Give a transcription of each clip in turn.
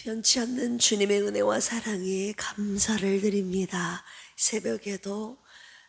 변치 않는 주님의 은혜와 사랑에 감사를 드립니다. 새벽에도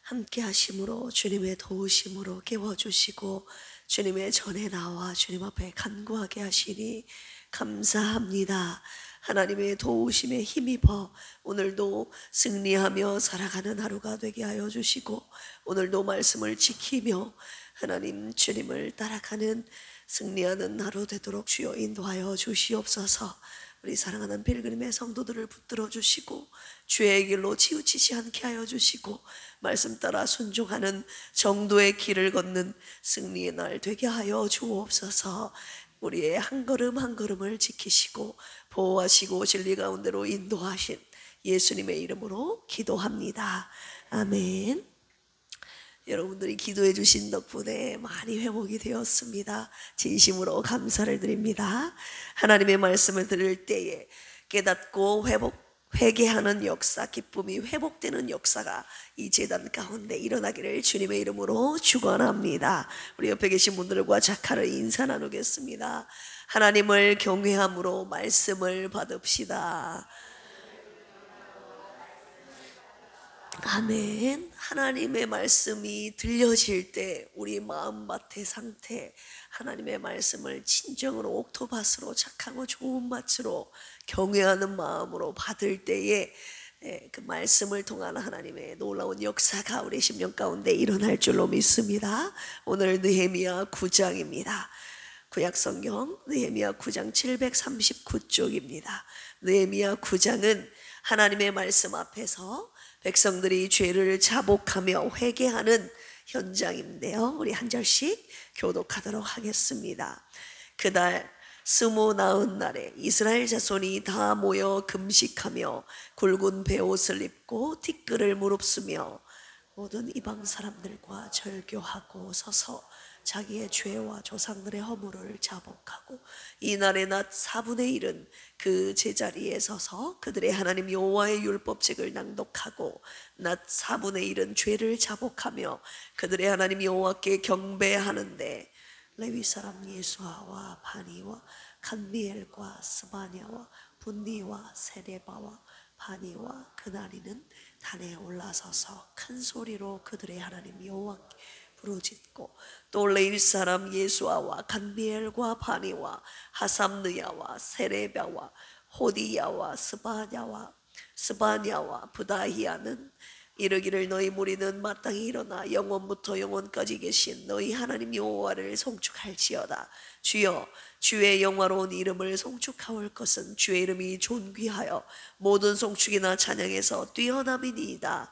함께 하심으로 주님의 도우심으로 깨워주시고 주님의 전에 나와 주님 앞에 간구하게 하시니 감사합니다. 하나님의 도우심에 힘입어 오늘도 승리하며 살아가는 하루가 되게 하여 주시고 오늘도 말씀을 지키며 하나님 주님을 따라가는 승리하는 하루 되도록 주여 인도하여 주시옵소서. 우리 사랑하는 필그림의 성도들을 붙들어 주시고 죄의 길로 치우치지 않게 하여 주시고 말씀 따라 순종하는 정도의 길을 걷는 승리의 날 되게 하여 주옵소서. 우리의 한 걸음 한 걸음을 지키시고 보호하시고 진리 가운데로 인도하신 예수님의 이름으로 기도합니다. 아멘. 여러분들이 기도해 주신 덕분에 많이 회복이 되었습니다. 진심으로 감사를 드립니다. 하나님의 말씀을 들을 때에 깨닫고 회개하는 역사, 기쁨이 회복되는 역사가 이 제단 가운데 일어나기를 주님의 이름으로 축원합니다. 우리 옆에 계신 분들과 자카를 인사 나누겠습니다. 하나님을 경외함으로 말씀을 받읍시다. 아멘. 하나님의 말씀이 들려질 때 우리 마음밭의 상태, 하나님의 말씀을 진정으로 옥토밭으로 착하고 좋은 밭으로 경외하는 마음으로 받을 때에 그 말씀을 통한 하나님의 놀라운 역사가 우리 심령 가운데 일어날 줄로 믿습니다. 오늘 느헤미야 9장입니다. 구약성경 느헤미야 9장 739쪽입니다. 느헤미야 9장은 하나님의 말씀 앞에서 백성들이 죄를 자복하며 회개하는 현장인데요. 우리 한 절씩 교독하도록 하겠습니다. 그날 29날에 이스라엘 자손이 다 모여 금식하며 굵은 베옷을 입고 티끌을 무릅쓰며 모든 이방 사람들과 절교하고 서서 자기의 죄와 조상들의 허물을 자복하고 이날의 낮 4분의 1은 그 제자리에 서서 그들의 하나님 여호와의 율법책을 낭독하고 낮 4분의 1은 죄를 자복하며 그들의 하나님 여호와께 경배하는데 레위 사람 예수아와 바니와 간미엘과 스바냐와 분니와 세레바와 바니와 그나리는 단에 올라서서 큰 소리로 그들의 하나님 여호와께 부르짖고 또 레위 사람 예수아와 간미엘과 바니와 하삼느야와 세레바와 호디야와 스바냐와 부다히야는 이르기를 너희 무리는 마땅히 일어나 영원부터 영원까지 계신 너희 하나님 여호와를 송축할지어다. 주여 주의 영화로운 이름을 송축하올 것은 주의 이름이 존귀하여 모든 송축이나 찬양에서 뛰어남이니이다.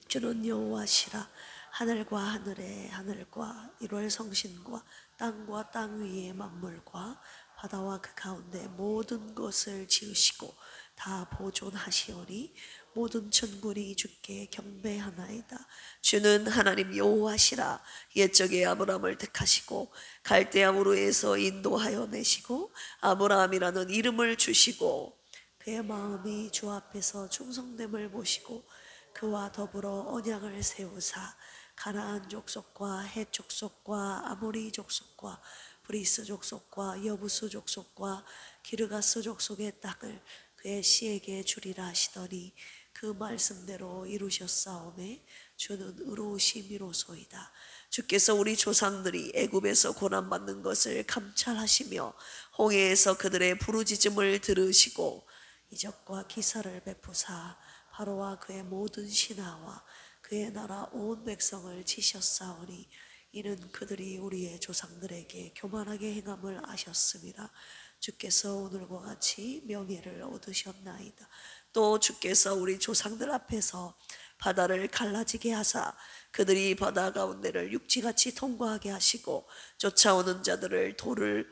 주는 여호와시라. 하늘과 하늘의 하늘과 일월 성신과 땅과 땅 위의 만물과 바다와 그 가운데 모든 것을 지으시고 다 보존하시오니 모든 천군이 주께 경배하나이다. 주는 하나님 여호와시라. 옛적에 아브라함을 택하시고 갈대아 우르에서 인도하여 내시고 아브라함이라는 이름을 주시고 그의 마음이 주 앞에서 충성됨을 보시고 그와 더불어 언약을 세우사 가나안 족속과 헷 족속과 아모리 족속과 브리스 족속과 여부수 족속과 기르가스 족속의 땅을 그의 씨에게 주리라 하시더니 그 말씀대로 이루셨사오매 주는 의로우심이로소이다. 주께서 우리 조상들이 애굽에서 고난받는 것을 감찰하시며 홍해에서 그들의 부르짖음을 들으시고 이적과 기사를 베푸사 바로와 그의 모든 신하와 그의 나라 온 백성을 치셨사오니 이는 그들이 우리의 조상들에게 교만하게 행함을 아셨습니다. 주께서 오늘과 같이 명예를 얻으셨나이다. 또 주께서 우리 조상들 앞에서 바다를 갈라지게 하사 그들이 바다 가운데를 육지같이 통과하게 하시고 쫓아오는 자들을 돌을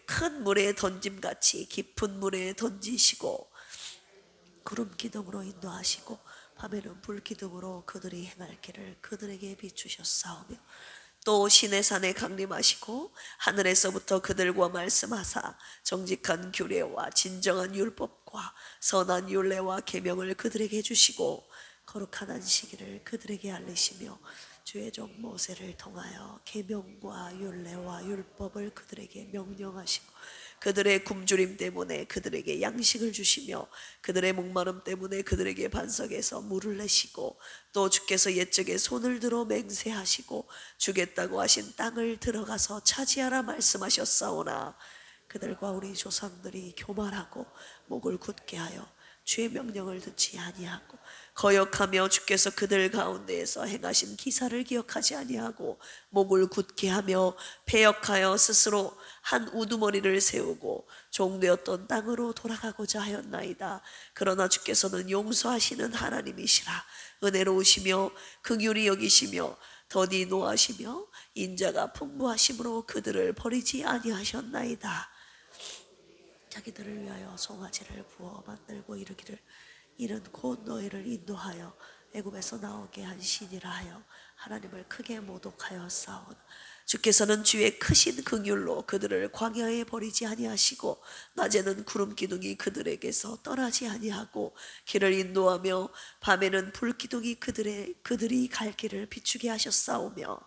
큰 물에 던짐같이 깊은 물에 던지시고 구름 기둥으로 인도하시고 밤에는 불 기둥으로 그들이 행할 길을 그들에게 비추셨사오며 또 시내산에 강림하시고 하늘에서부터 그들과 말씀하사 정직한 규례와 진정한 율법과 선한 율례와 계명을 그들에게 주시고 거룩한 안식일을 그들에게 알리시며 주의 종 모세를 통하여 계명과 율례와 율법을 그들에게 명령하시고 그들의 굶주림 때문에 그들에게 양식을 주시며 그들의 목마름 때문에 그들에게 반석에서 물을 내시고 또 주께서 옛적에 손을 들어 맹세하시고 주겠다고 하신 땅을 들어가서 차지하라 말씀하셨사오나 그들과 우리 조상들이 교만하고 목을 굳게 하여 주의 명령을 듣지 아니하고 거역하며 주께서 그들 가운데에서 행하신 기사를 기억하지 아니하고 목을 굳게 하며 패역하여 스스로 한 우두머리를 세우고 종되었던 땅으로 돌아가고자 하였나이다. 그러나 주께서는 용서하시는 하나님이시라. 은혜로우시며 긍휼히 여기시며 더디 노하시며 인자가 풍부하심으로 그들을 버리지 아니하셨나이다. 자기들을 위하여 송아지를 부어 만들고 이르기를 이는 곧 너희를 인도하여 애굽에서 나오게 한 신이라 하여 하나님을 크게 모독하여 싸우나 주께서는 주의 크신 긍휼로 그들을 광야에 버리지 아니하시고 낮에는 구름 기둥이 그들에게서 떠나지 아니하고 길을 인도하며 밤에는 불 기둥이 그들이 갈 길을 비추게 하셨사오며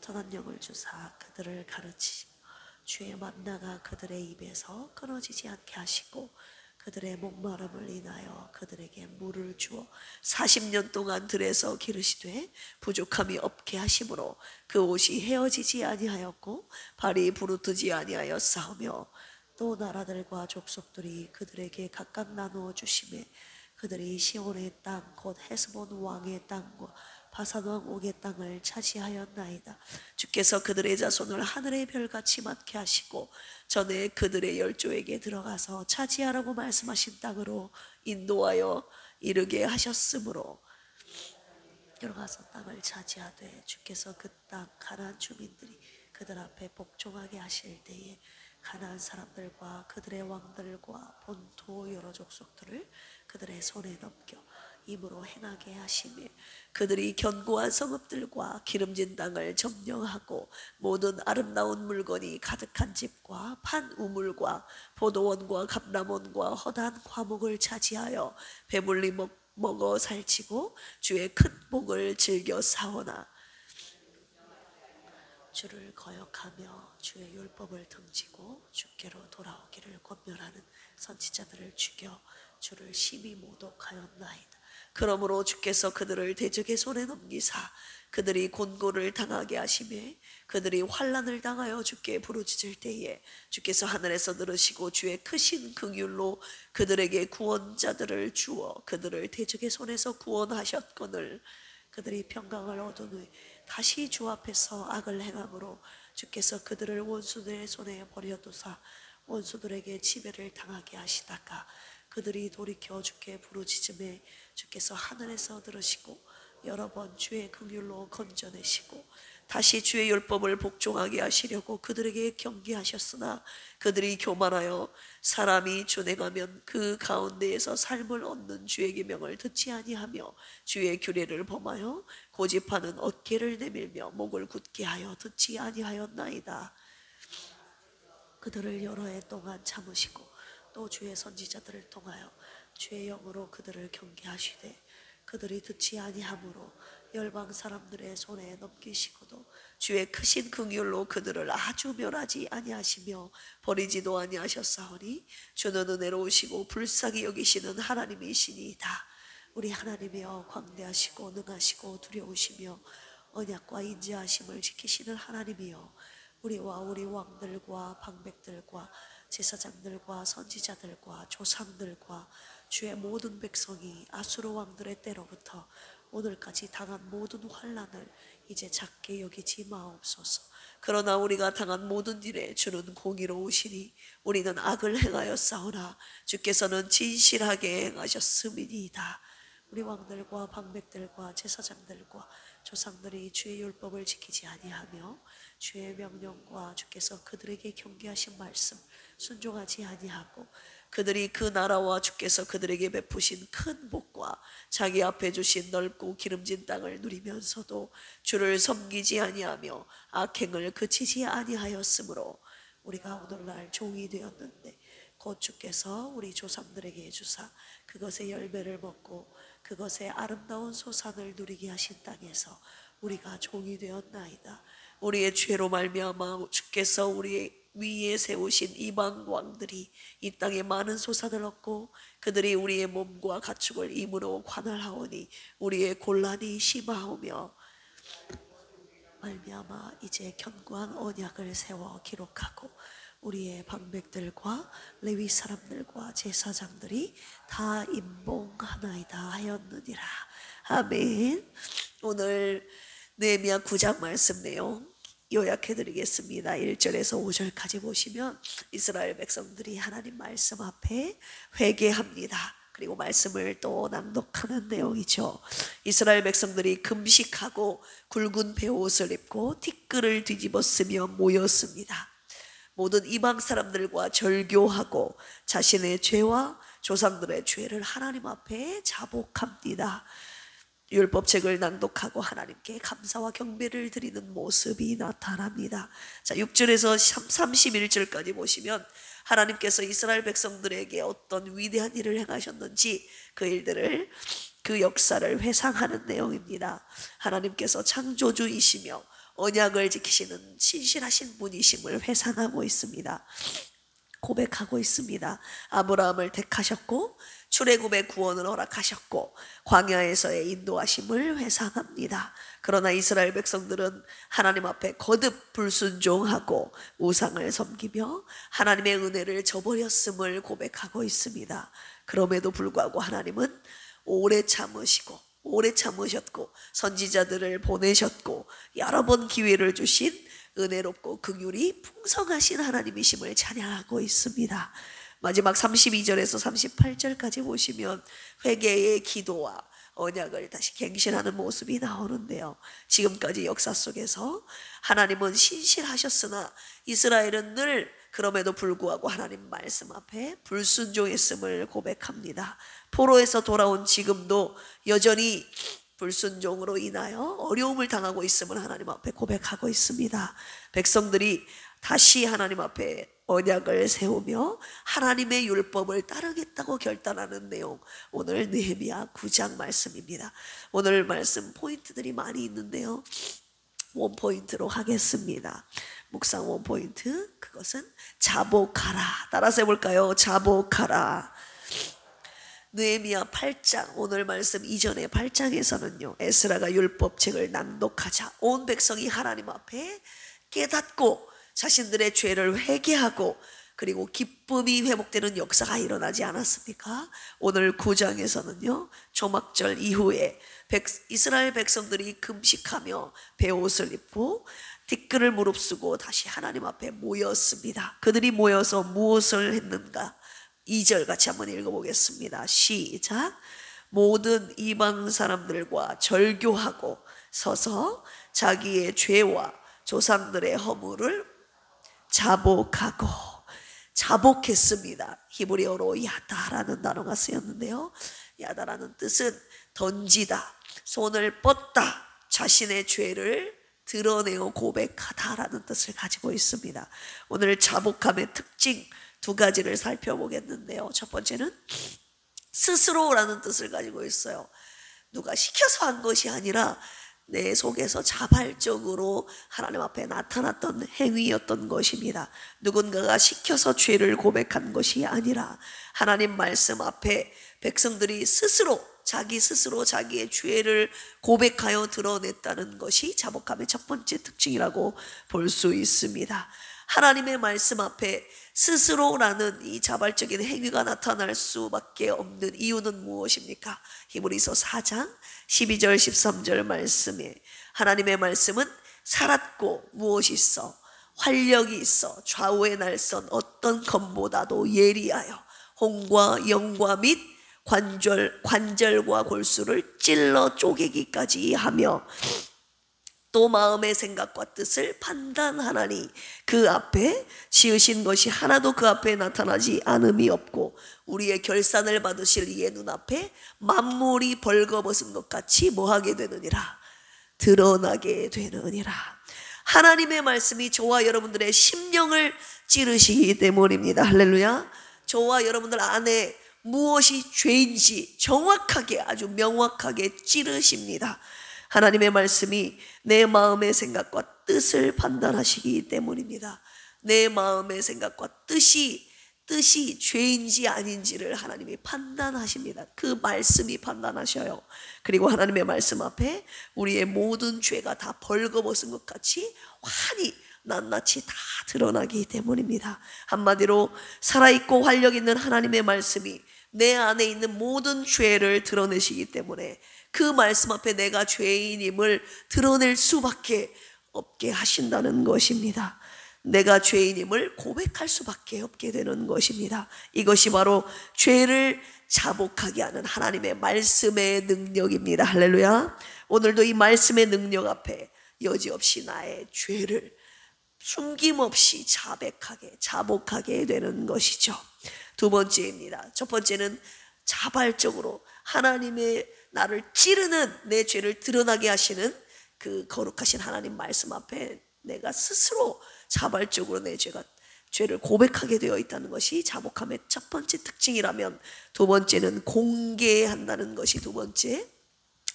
선한 영을 주사 그들을 가르치시며 주의 만나가 그들의 입에서 끊어지지 않게 하시고 그들의 목마름을 인하여 그들에게 물을 주어 40년 동안 들에서 기르시되 부족함이 없게 하심으로 그 옷이 헤어지지 아니하였고 발이 부르트지 아니하였사오며 또 나라들과 족속들이 그들에게 각각 나누어 주심에 그들이 시온의 땅 곧 헤스본 왕의 땅과 바산 왕 옥의 땅을 차지하였나이다. 주께서 그들의 자손을 하늘의 별같이 많게 하시고 전에 그들의 열조에게 들어가서 차지하라고 말씀하신 땅으로 인도하여 이르게 하셨으므로 들어가서 땅을 차지하되 주께서 그 땅 가나안 주민들이 그들 앞에 복종하게 하실 때에 가나안 사람들과 그들의 왕들과 본토 여러 족속들을 그들의 손에 넘겨 입으로 행하게 하시며 그들이 견고한 성읍들과 기름진 땅을 점령하고 모든 아름다운 물건이 가득한 집과 판 우물과 포도원과 감람원과 허다한 과목을 차지하여 배불리 먹어 살치고 주의 큰 복을 즐겨 사오나 주를 거역하며 주의 율법을 등지고 주께로 돌아오기를 권면하는 선지자들을 죽여 주를 심히 모독하였나이다. 그러므로 주께서 그들을 대적의 손에 넘기사 그들이 곤고를 당하게 하시매 그들이 환난을 당하여 주께 부르짖을 때에 주께서 하늘에서 들으시고 주의 크신 긍휼로 그들에게 구원자들을 주어 그들을 대적의 손에서 구원하셨거늘 그들이 평강을 얻은 후에 다시 주 앞에서 악을 행함으로 주께서 그들을 원수들의 손에 버려두사 원수들에게 지배를 당하게 하시다가 그들이 돌이켜 주께 부르짖음에 주께서 하늘에서 들으시고 여러 번 주의 긍휼로 건져내시고 다시 주의 율법을 복종하게 하시려고 그들에게 경계하셨으나 그들이 교만하여 사람이 준행하면 그 가운데에서 삶을 얻는 주의 계명을 듣지 아니하며 주의 규례를 범하여 고집하는 어깨를 내밀며 목을 굳게 하여 듣지 아니하였나이다. 그들을 여러 해 동안 참으시고 또 주의 선지자들을 통하여 주의 영으로 그들을 경계하시되 그들이 듣지 아니하므로 열방 사람들의 손에 넘기시고도 주의 크신 긍휼로 그들을 아주 멸하지 아니하시며 버리지도 아니하셨사오니 주는 은혜로우시고 불쌍히 여기시는 하나님이시니이다. 우리 하나님이여 광대하시고 능하시고 두려우시며 언약과 인자하심을 지키시는 하나님이여 우리와 우리 왕들과 방백들과 제사장들과 선지자들과 조상들과 주의 모든 백성이 아수르 왕들의 때로부터 오늘까지 당한 모든 환난을 이제 작게 여기지 마옵소서. 그러나 우리가 당한 모든 일에 주는 공의로우시니 우리는 악을 행하였사오나 주께서는 진실하게 행하셨음이니이다. 우리 왕들과 방백들과 제사장들과 조상들이 주의 율법을 지키지 아니하며 주의 명령과 주께서 그들에게 경계하신 말씀 순종하지 아니하고 그들이 그 나라와 주께서 그들에게 베푸신 큰 복과 자기 앞에 주신 넓고 기름진 땅을 누리면서도 주를 섬기지 아니하며 악행을 그치지 아니하였으므로 우리가 오늘날 종이 되었는데 곧 주께서 우리 조상들에게 주사 그것의 열매를 먹고 그것의 아름다운 소산을 누리게 하신 땅에서 우리가 종이 되었나이다. 우리의 죄로 말미암아 주께서 위에 세우신 이방 왕들이 이 땅에 많은 소산을 얻고 그들이 우리의 몸과 가축을 임으로 관할하오니 우리의 곤란이 심하오며 말미암아 이제 견고한 언약을 세워 기록하고 우리의 방백들과 레위 사람들과 제사장들이 다 임봉하나이다 하였느니라. 아멘. 오늘 느헤미야 9장 말씀 내용 요약해 드리겠습니다. 1절에서 5절까지 보시면 이스라엘 백성들이 하나님 말씀 앞에 회개합니다. 그리고 말씀을 또 낭독하는 내용이죠. 이스라엘 백성들이 금식하고 굵은 베옷을 입고 티끌을 뒤집어 쓰며 모였습니다. 모든 이방 사람들과 절교하고 자신의 죄와 조상들의 죄를 하나님 앞에 자복합니다. 율법책을 낭독하고 하나님께 감사와 경배를 드리는 모습이 나타납니다. 자, 6절에서 31절까지 보시면 하나님께서 이스라엘 백성들에게 어떤 위대한 일을 행하셨는지 그 일들을, 그 역사를 회상하는 내용입니다. 하나님께서 창조주이시며 언약을 지키시는 신실하신 분이심을 회상하고 있습니다. 고백하고 있습니다. 아브라함을 택하셨고 출애굽의 구원을 허락하셨고 광야에서의 인도하심을 회상합니다. 그러나 이스라엘 백성들은 하나님 앞에 거듭 불순종하고 우상을 섬기며 하나님의 은혜를 저버렸음을 고백하고 있습니다. 그럼에도 불구하고 하나님은 오래 참으셨고 선지자들을 보내셨고 여러 번 기회를 주신 은혜롭고 긍휼이 풍성하신 하나님이심을 찬양하고 있습니다. 마지막 32절에서 38절까지 보시면 회개의 기도와 언약을 다시 갱신하는 모습이 나오는데요. 지금까지 역사 속에서 하나님은 신실하셨으나 이스라엘은 늘 그럼에도 불구하고 하나님 말씀 앞에 불순종했음을 고백합니다. 포로에서 돌아온 지금도 여전히 불순종으로 인하여 어려움을 당하고 있음을 하나님 앞에 고백하고 있습니다. 백성들이 다시 하나님 앞에 언약을 세우며 하나님의 율법을 따르겠다고 결단하는 내용, 오늘 느헤미야 9장 말씀입니다. 오늘 말씀 포인트들이 많이 있는데요, 원포인트로 하겠습니다. 묵상 원포인트, 그것은 자복하라. 따라서 해볼까요? 자복하라. 느헤미야 8장, 오늘 말씀 이전의 8장에서는요 에스라가 율법책을 낭독하자 온 백성이 하나님 앞에 깨닫고 자신들의 죄를 회개하고 그리고 기쁨이 회복되는 역사가 일어나지 않았습니까? 오늘 9장에서는요 초막절 이후에 이스라엘 백성들이 금식하며 베옷을 입고 티끌을 무릅쓰고 다시 하나님 앞에 모였습니다. 그들이 모여서 무엇을 했는가? 2절 같이 한번 읽어보겠습니다. 시작. 모든 이방 사람들과 절교하고 서서 자기의 죄와 조상들의 허물을 자복했습니다. 히브리어로 야다라는 단어가 쓰였는데요, 야다라는 뜻은 던지다, 손을 뻗다, 자신의 죄를 드러내어 고백하다라는 뜻을 가지고 있습니다. 오늘 자복함의 특징 두 가지를 살펴보겠는데요, 첫 번째는 스스로라는 뜻을 가지고 있어요. 누가 시켜서 한 것이 아니라 내 속에서 자발적으로 하나님 앞에 나타났던 행위였던 것입니다. 누군가가 시켜서 죄를 고백한 것이 아니라 하나님 말씀 앞에 백성들이 자기 스스로 자기의 죄를 고백하여 드러냈다는 것이 자복함의 첫 번째 특징이라고 볼 수 있습니다. 하나님의 말씀 앞에 스스로라는 이 자발적인 행위가 나타날 수밖에 없는 이유는 무엇입니까? 히브리서 4장 12절 13절 말씀에 하나님의 말씀은 살았고 무엇이 있어? 활력이 있어 좌우의 날선 어떤 검보다도 예리하여 혼과 영과 및 관절과 골수를 찔러 쪼개기까지 하며 또 마음의 생각과 뜻을 판단하나니 그 앞에 지으신 것이 하나도 그 앞에 나타나지 않음이 없고 우리의 결산을 받으실 이의 눈앞에 만물이 벌거벗은 것 같이 뭐하게 되느니라? 드러나게 되느니라. 하나님의 말씀이 저와 여러분들의 심령을 찌르시기 때문입니다. 할렐루야. 저와 여러분들 안에 무엇이 죄인지 정확하게, 아주 명확하게 찌르십니다. 하나님의 말씀이 내 마음의 생각과 뜻을 판단하시기 때문입니다. 내 마음의 생각과 뜻이 죄인지 아닌지를 하나님이 판단하십니다. 그 말씀이 판단하셔요. 그리고 하나님의 말씀 앞에 우리의 모든 죄가 다 벌거벗은 것 같이 환히 낱낱이 다 드러나기 때문입니다. 한마디로 살아있고 활력 있는 하나님의 말씀이 내 안에 있는 모든 죄를 드러내시기 때문에 그 말씀 앞에 내가 죄인임을 드러낼 수밖에 없게 하신다는 것입니다. 내가 죄인임을 고백할 수밖에 없게 되는 것입니다. 이것이 바로 죄를 자복하게 하는 하나님의 말씀의 능력입니다. 할렐루야. 오늘도 이 말씀의 능력 앞에 여지없이 나의 죄를 숨김없이 자복하게 되는 것이죠. 두 번째입니다. 첫 번째는 자발적으로 하나님의 나를 찌르는 내 죄를 드러나게 하시는 그 거룩하신 하나님 말씀 앞에 내가 스스로 자발적으로 내 죄를 고백하게 되어 있다는 것이 자복함의 첫 번째 특징이라면, 두 번째는 공개한다는 것이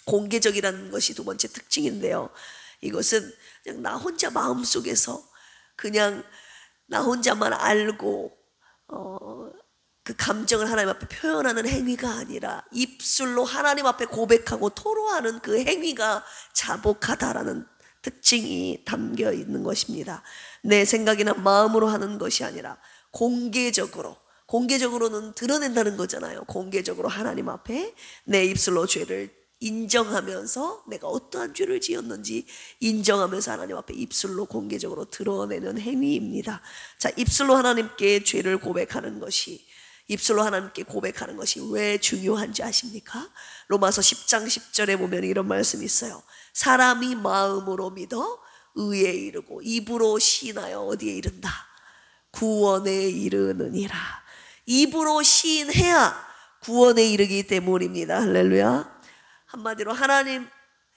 공개적이라는 것이 두 번째 특징인데요. 이것은 그냥 나 혼자 마음속에서 그냥 나 혼자만 알고 그 감정을 하나님 앞에 표현하는 행위가 아니라 입술로 하나님 앞에 고백하고 토로하는 그 행위가 자복하다라는 특징이 담겨 있는 것입니다. 내 생각이나 마음으로 하는 것이 아니라 공개적으로는 드러낸다는 거잖아요. 공개적으로 하나님 앞에 내 입술로 죄를 인정하면서 내가 어떠한 죄를 지었는지 인정하면서 하나님 앞에 입술로 공개적으로 드러내는 행위입니다. 자, 입술로 하나님께 죄를 고백하는 것이 왜 중요한지 아십니까? 로마서 10장 10절에 보면 이런 말씀이 있어요. 사람이 마음으로 믿어 의에 이르고 입으로 시인하여 어디에 이른다? 구원에 이르느니라. 입으로 시인해야 구원에 이르기 때문입니다. 할렐루야. 한마디로 하나님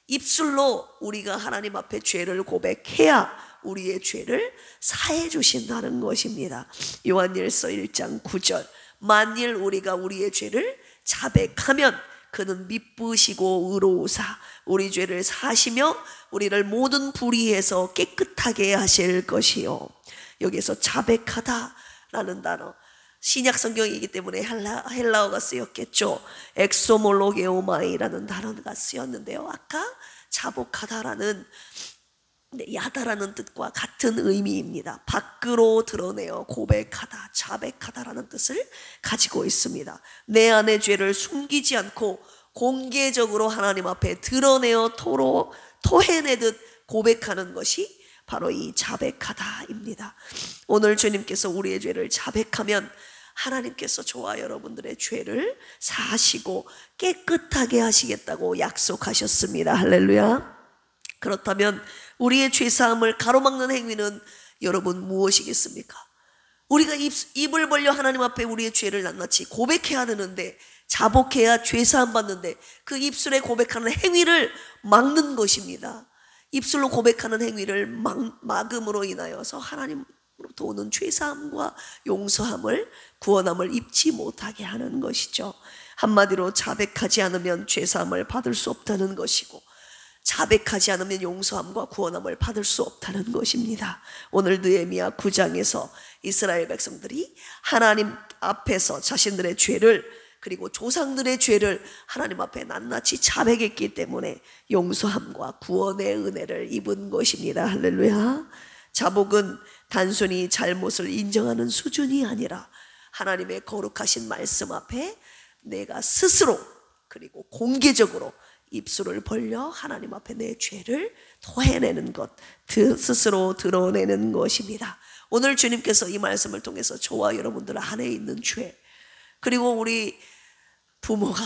입술로 우리가 하나님 앞에 죄를 고백해야 우리의 죄를 사해 주신다는 것입니다. 요한일서 1장 9절, 만일 우리가 우리의 죄를 자백하면 그는 미쁘시고 의로우사 우리 죄를 사시며 우리를 모든 불의에서 깨끗하게 하실 것이요. 여기서 자백하다라는 단어, 신약 성경이기 때문에 헬라어가 쓰였겠죠. 엑소몰로게오마이라는 단어가 쓰였는데요. 아까 자복하다라는 야다라는 뜻과 같은 의미입니다. 밖으로 드러내어 고백하다, 자백하다라는 뜻을 가지고 있습니다. 내 안의 죄를 숨기지 않고 공개적으로 하나님 앞에 드러내어 토해내듯 고백하는 것이 바로 이 자백하다입니다. 오늘 주님께서 우리의 죄를 자백하면 하나님께서 저와 여러분들의 죄를 사하시고 깨끗하게 하시겠다고 약속하셨습니다. 할렐루야. 그렇다면 우리의 죄사함을 가로막는 행위는 여러분 무엇이겠습니까? 우리가 입을 벌려 하나님 앞에 우리의 죄를 낱낱이 고백해야 되는데, 자복해야 죄사함 받는데 그 입술에 고백하는 행위를 막는 것입니다. 입술로 고백하는 행위를 막음으로 인하여서 하나님으로부터 오는 죄사함과 용서함을, 구원함을 입지 못하게 하는 것이죠. 한마디로 자백하지 않으면 죄사함을 받을 수 없다는 것이고, 자백하지 않으면 용서함과 구원함을 받을 수 없다는 것입니다. 오늘 느헤미야 9장에서 이스라엘 백성들이 하나님 앞에서 자신들의 죄를, 그리고 조상들의 죄를 하나님 앞에 낱낱이 자백했기 때문에 용서함과 구원의 은혜를 입은 것입니다. 할렐루야. 자복은 단순히 잘못을 인정하는 수준이 아니라 하나님의 거룩하신 말씀 앞에 내가 스스로 그리고 공개적으로 입술을 벌려 하나님 앞에 내 죄를 토해내는 것, 스스로 드러내는 것입니다. 오늘 주님께서 이 말씀을 통해서 저와 여러분들 안에 있는 죄, 그리고 우리 부모가,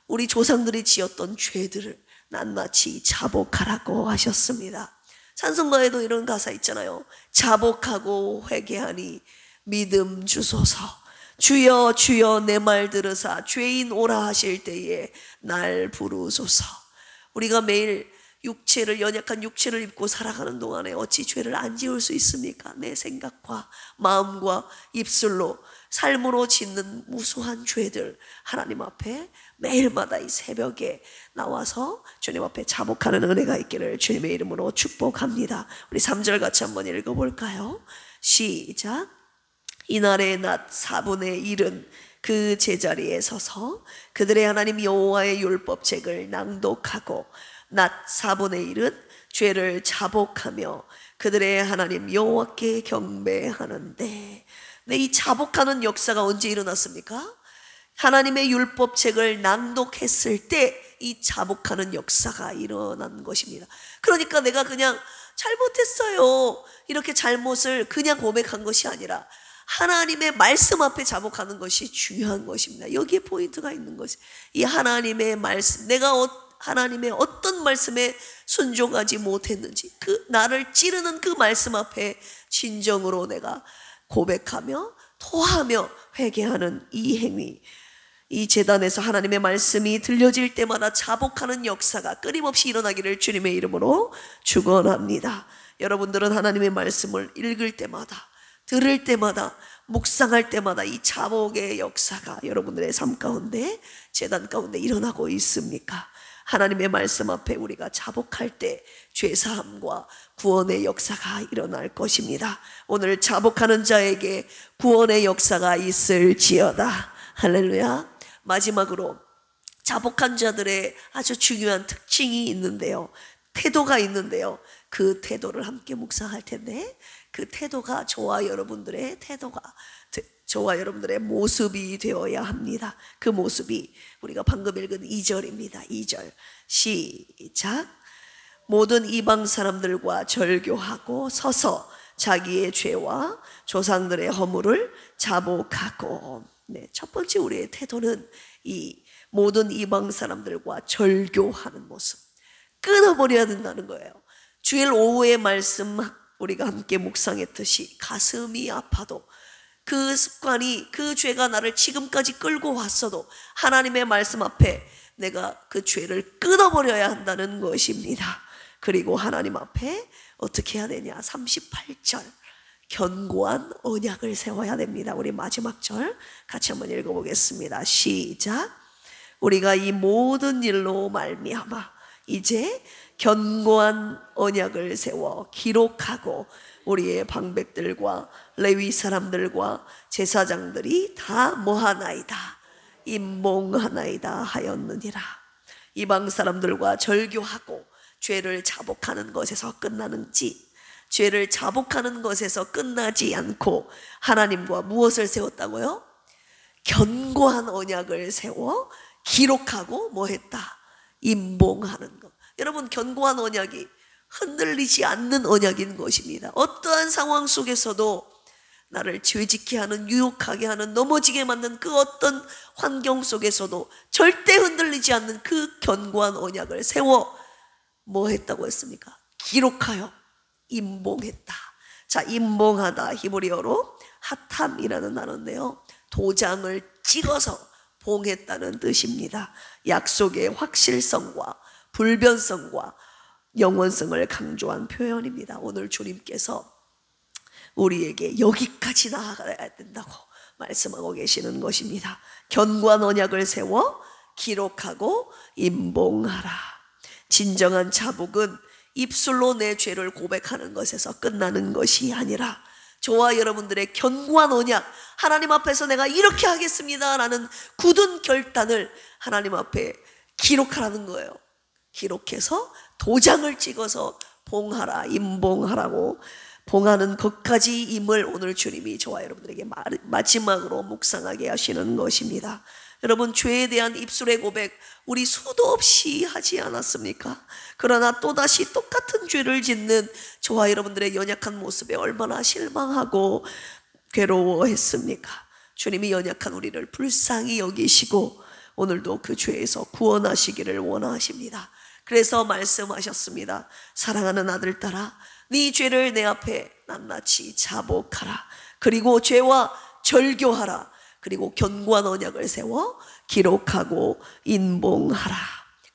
우리 조상들이 지었던 죄들을 낱낱이 자복하라고 하셨습니다. 찬송가에도 이런 가사 있잖아요. 자복하고 회개하니 믿음 주소서. 주여 주여 내 말 들으사 죄인 오라 하실 때에 날 부르소서. 우리가 매일 연약한 육체를 입고 살아가는 동안에 어찌 죄를 안 지을 수 있습니까? 내 생각과 마음과 입술로, 삶으로 짓는 무수한 죄들 하나님 앞에 매일마다 이 새벽에 나와서 주님 앞에 자복하는 은혜가 있기를 주님의 이름으로 축복합니다. 우리 3절 같이 한번 읽어볼까요? 시작. 이날의 낮 4분의 1은 그 제자리에 서서 그들의 하나님 여호와의 율법책을 낭독하고 낮 4분의 1은 죄를 자복하며 그들의 하나님 여호와께 경배하는데. 네, 이 자복하는 역사가 언제 일어났습니까? 하나님의 율법책을 낭독했을 때 이 자복하는 역사가 일어난 것입니다. 그러니까 내가 그냥 잘못했어요 이렇게 잘못을 그냥 고백한 것이 아니라 하나님의 말씀 앞에 자복하는 것이 중요한 것입니다. 여기에 포인트가 있는 것이, 이 하나님의 말씀, 내가 하나님의 어떤 말씀에 순종하지 못했는지 그 나를 찌르는 그 말씀 앞에 진정으로 내가 고백하며 토하며 회개하는 이 행위, 이 제단에서 하나님의 말씀이 들려질 때마다 자복하는 역사가 끊임없이 일어나기를 주님의 이름으로 축원합니다. 여러분들은 하나님의 말씀을 읽을 때마다, 들을 때마다, 묵상할 때마다 이 자복의 역사가 여러분들의 삶 가운데, 제단 가운데 일어나고 있습니까? 하나님의 말씀 앞에 우리가 자복할 때 죄사함과 구원의 역사가 일어날 것입니다. 오늘 자복하는 자에게 구원의 역사가 있을지어다. 할렐루야. 마지막으로 자복한 자들의 아주 중요한 특징이 있는데요, 태도가 있는데요, 그 태도를 함께 묵상할 텐데, 그 태도가 저와 여러분들의 태도가, 저와 여러분들의 모습이 되어야 합니다. 그 모습이 우리가 방금 읽은 2절입니다. 2절 시작. 모든 이방 사람들과 절교하고 서서 자기의 죄와 조상들의 허물을 자복하고. 네, 첫 번째 우리의 태도는 이 모든 이방 사람들과 절교하는 모습, 끊어버려야 된다는 거예요. 주일 오후의 말씀 우리가 함께 묵상했듯이 가슴이 아파도 그 습관이, 그 죄가 나를 지금까지 끌고 왔어도 하나님의 말씀 앞에 내가 그 죄를 끊어버려야 한다는 것입니다. 그리고 하나님 앞에 어떻게 해야 되냐, 38절 견고한 언약을 세워야 됩니다. 우리 마지막 절 같이 한번 읽어보겠습니다. 시작. 우리가 이 모든 일로 말미암아 이제 견고한 언약을 세워 기록하고 우리의 방백들과 레위 사람들과 제사장들이 다 뭐하나이다, 임봉하나이다 하였느니라. 이방 사람들과 절교하고 죄를 자복하는 것에서 끝나는지, 죄를 자복하는 것에서 끝나지 않고 하나님과 무엇을 세웠다고요? 견고한 언약을 세워 기록하고 뭐 했다? 임봉하는 것. 여러분, 견고한 언약이 흔들리지 않는 언약인 것입니다. 어떠한 상황 속에서도 나를 죄짓게 하는, 유혹하게 하는, 넘어지게 만든 그 어떤 환경 속에서도 절대 흔들리지 않는 그 견고한 언약을 세워 뭐 했다고 했습니까? 기록하여 임봉했다. 자, 임봉하다 히브리어로 하탐이라는 단어인데요, 도장을 찍어서 봉했다는 뜻입니다. 약속의 확실성과 불변성과 영원성을 강조한 표현입니다. 오늘 주님께서 우리에게 여기까지 나아가야 된다고 말씀하고 계시는 것입니다. 견고한 언약을 세워 기록하고 임봉하라. 진정한 자복은 입술로 내 죄를 고백하는 것에서 끝나는 것이 아니라 저와 여러분들의 견고한 언약, 하나님 앞에서 내가 이렇게 하겠습니다 라는 굳은 결단을 하나님 앞에 기록하라는 거예요. 기록해서 도장을 찍어서 봉하라, 임봉하라고 봉하는 것까지 임을 오늘 주님이 저와 여러분들에게 마지막으로 묵상하게 하시는 것입니다. 여러분, 죄에 대한 입술의 고백 우리 수도 없이 하지 않았습니까? 그러나 또다시 똑같은 죄를 짓는 저와 여러분들의 연약한 모습에 얼마나 실망하고 괴로워했습니까? 주님이 연약한 우리를 불쌍히 여기시고 오늘도 그 죄에서 구원하시기를 원하십니다. 그래서 말씀하셨습니다. 사랑하는 아들딸아, 네 죄를 내 앞에 낱낱이 자복하라. 그리고 죄와 절교하라. 그리고 견고한 언약을 세워 기록하고 임봉하라.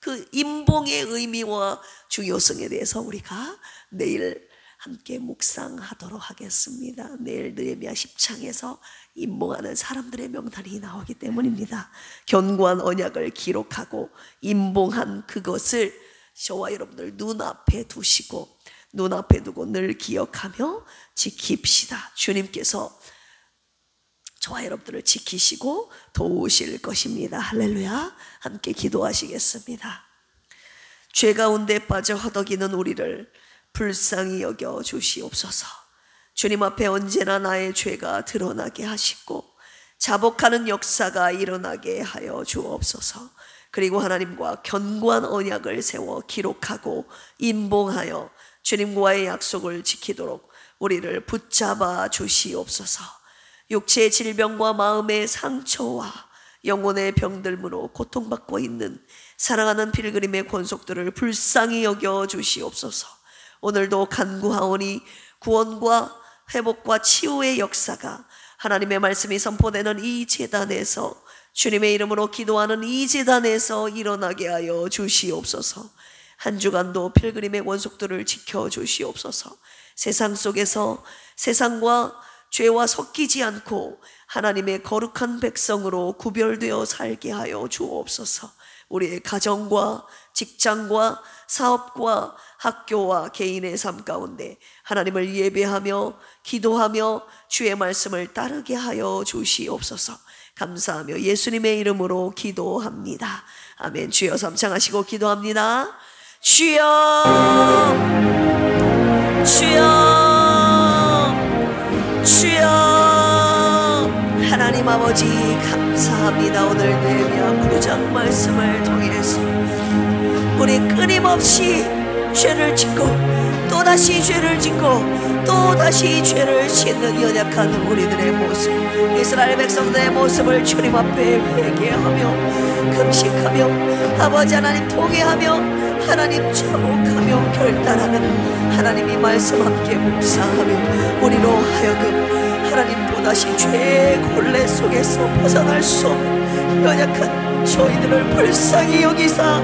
그 임봉의 의미와 중요성에 대해서 우리가 내일 함께 묵상하도록 하겠습니다. 내일 느헤미야 10장에서 임봉하는 사람들의 명단이 나오기 때문입니다. 견고한 언약을 기록하고 임봉한 그것을 저와 여러분들 눈앞에 두시고 눈앞에 두고 늘 기억하며 지킵시다. 주님께서 저와 여러분들을 지키시고 도우실 것입니다. 할렐루야. 함께 기도하시겠습니다. 죄 가운데 빠져 허덕이는 우리를 불쌍히 여겨 주시옵소서. 주님 앞에 언제나 나의 죄가 드러나게 하시고 자복하는 역사가 일어나게 하여 주옵소서. 그리고 하나님과 견고한 언약을 세워 기록하고 인봉하여 주님과의 약속을 지키도록 우리를 붙잡아 주시옵소서. 육체의 질병과 마음의 상처와 영혼의 병들므로 고통받고 있는 사랑하는 필그림의 권속들을 불쌍히 여겨 주시옵소서. 오늘도 간구하오니 구원과 회복과 치유의 역사가 하나님의 말씀이 선포되는 이 제단에서, 주님의 이름으로 기도하는 이 제단에서 일어나게 하여 주시옵소서. 한 주간도 필그림의 권속들을 지켜주시옵소서. 세상 속에서 세상과 죄와 섞이지 않고 하나님의 거룩한 백성으로 구별되어 살게 하여 주옵소서. 우리의 가정과 직장과 사업과 학교와 개인의 삶 가운데 하나님을 예배하며 기도하며 주의 말씀을 따르게 하여 주시옵소서. 감사하며 예수님의 이름으로 기도합니다. 아멘. 주여 삼창하시고 기도합니다. 주여, 주여, 주여. 하나님 아버지 감사합니다. 오늘 느헤미야 9장 말씀을 통해서 우리 끊임없이 죄를 짓고 또다시 죄를 짓고 또다시 죄를 짓는 연약한 우리들의 모습, 이스라엘 백성들의 모습을 주님 앞에 회개하며 금식하며 아버지 하나님 통회하며 하나님 자복하며 결단하는 하나님이 말씀 함께 묵상하며 우리로 하여금 하나님 또다시 죄의 곤래 속에서 벗어날 수 없는 연약한 저희들을 불쌍히 여기사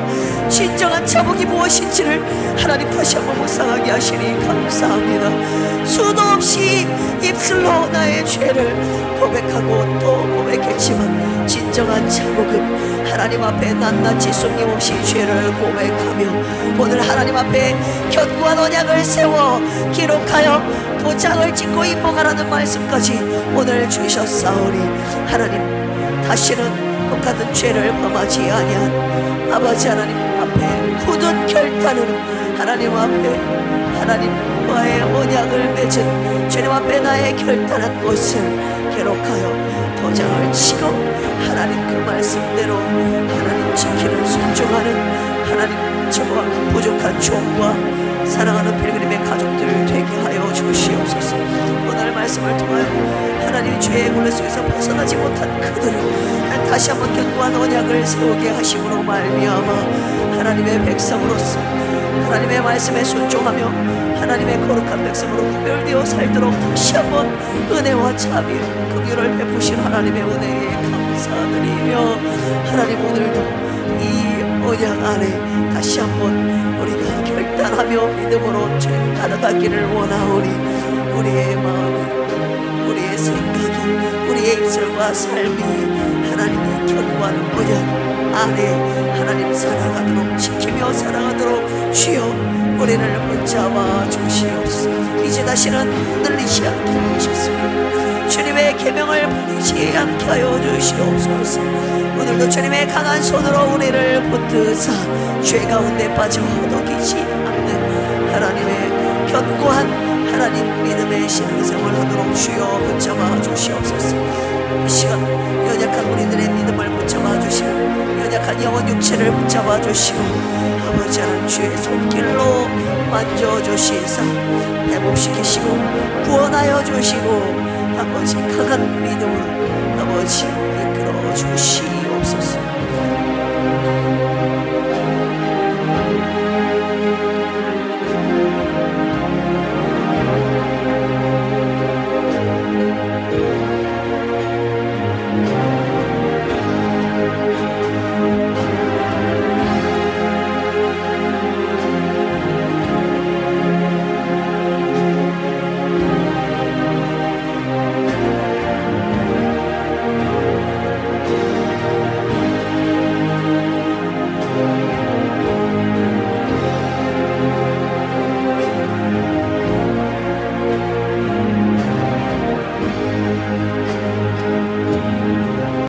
진정한 자복이 무엇인지를 하나님 다시 한번 묵상하게 하시니 감사합니다. 수도 없이 입술로 나의 죄를 고백하고 또 고백했지만 진정한 자복은 하나님 앞에 낱낱이 숨김없이 죄를 고백하며 오늘 하나님 앞에 견고한 언약을 세워 기록하여 도장을 찍고 인봉하라는 말씀까지 오늘 주셨사오니 하나님 다시는 똑같은 죄를 범하지 아니한 아버지 하나님 앞에 굳은 결단으로 하나님 앞에 하나님과의 언약을 맺은 주님 앞에 나의 결단한 것을 기록하여 도장을 치고 하나님 그 말씀대로 하나님 지키는 순종하는 하나님 저와 부족한 종과 사랑하는 필그림의 가족들 되게 하여 주시옵소서. 오늘 말씀을 통하여 하나님이 죄의 굴레 속에서 벗어나지 못한 그들을 다시 한번 견고한 언약을 세우게 하심으로 말미암아 하나님의 백성으로서 하나님의 말씀에 순종하며 하나님의 거룩한 백성으로 구별되어 살도록 다시 한번 은혜와 자비 긍휼을 베푸신 하나님의 은혜에 감사드리며 하나님 오늘도 이 언약 안에 다시 한번 우리가 결단하며 믿음으로 주님 따라가기를 원하오니 우리의 마음이 우리의 생각이 우리의 입술과 삶이 하나님의 견고한 언약 안에 하나님 살아가도록 지키며 살아가도록 주여 우리를 붙잡아 주시옵소서. 이제 다시는 흔들리지 않게 싶습니다. 주님의 계명을 버리지 않게 하여 주시옵소서. 오늘도 주님의 강한 손으로 우리를 붙드사 죄 가운데 빠져 허덕이지 않는 하나님의 견고한 하나님 믿음의 신앙생활을 하도록 주여 붙잡아 주시옵소서. 이 시간 연약한 우리들의 믿음을 붙잡아 주시고 연약한 영혼 육체를 붙잡아 주시고 아버지 하나님 주의 손길로 만져주시사 회복시키시고 구원하여 주시고 아버지 강한 믿음으로 아버지 이끌어 주시옵소서.